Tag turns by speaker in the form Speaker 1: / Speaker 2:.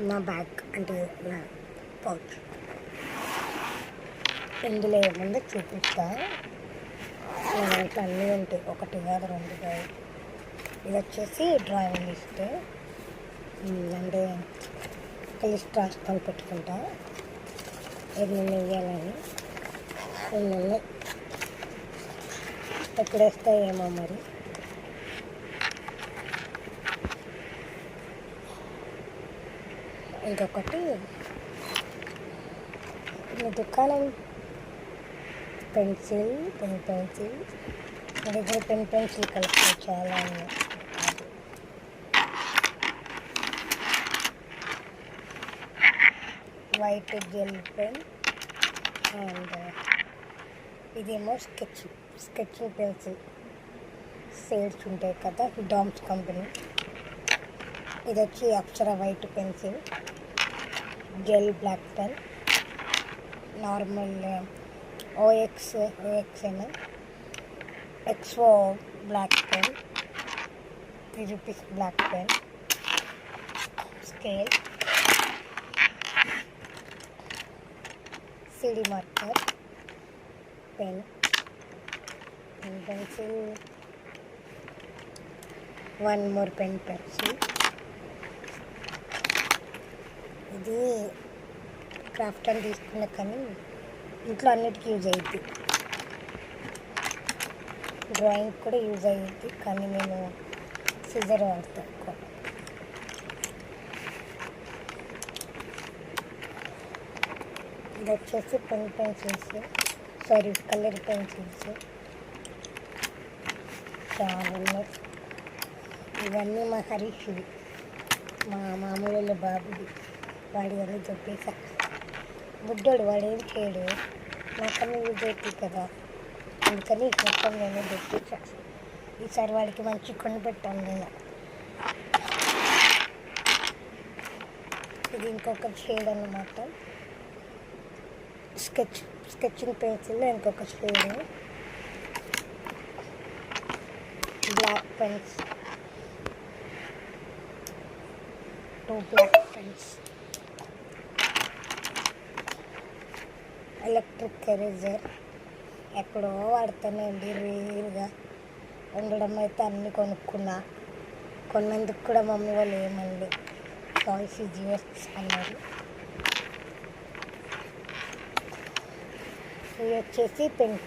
Speaker 1: నా బ్యాగ్ అంటే నా పౌచ్. ఇందులో ఏముందో చూపిస్తా. నా దాంట్లో అన్నీ ఉంటాయి, ఒకటి కాదు రెండు కాదు. ఇది వచ్చేసి డ్రాయింగ్ లిస్ట్, అంటే లిస్ట్ రాసుకొని పెట్టుకుంటా ఎన్ని వేయాలని. ఎన్ని ఎప్పుడు వేస్తాయేమో మరి. ఇంకొకటి ఈ దుకాణం పెన్సిల్ మా దగ్గర పెన్సిల్ కలెక్షన్ చాలా ఉన్నాయి. వైట్ జెల్ పెన్ అండ్ ఇదేమో స్కెచింగ్ పెన్సిల్ సేల్స్ ఉంటాయి కదా, డామ్స్ కంపెనీ. ఇది వచ్చి Apsara white pencil, gel black pen, normal OX ఏమో XO black pen, ₹3 black pen, scale, CD marker, pen, pencil, one more pencil. ఇది క్రాఫ్ట్ అని తీసుకున్నా కానీ ఇంట్లో అన్నిటికీ యూజ్ అయ్యిద్ది, డ్రాయింగ్ కూడా యూజ్ అయ్యిద్ది, కానీ నేను సిజర్ వాడతాను ఎక్కువ. ఇది వచ్చేసి కలర్ పెన్సిల్స్ చాలా ఉన్నాయి. ఇవన్నీ మా హరీష్వి, మా మామూలు బాబుది. వాడి అన్నీ చెప్పేసా. బుడ్డోడు వాడు ఏం చేయడు, నాకన్నా యూజ్ అవుతుంది కదా, అందుకని మొత్తం నేను తెప్పించా. ఈసారి వాడికి మంచి కొనిపెట్టాను నేను. ఇది ఇంకొక షేడ్ అన్నమాట, స్కెచింగ్ పెన్సిల్లో ఇంకొక shade. Black pens, 2 black pens, electric eraser ఎక్కడో వాడుతానండి, రేరుగా ఉండడం అయితే అన్నీ కొన్నందుకు కూడా మమ్మీ వాళ్ళు ఏమండి చాయిస్ ఈజ్ యువర్స్ అన్నారు. ఇవి వచ్చేసి పెన్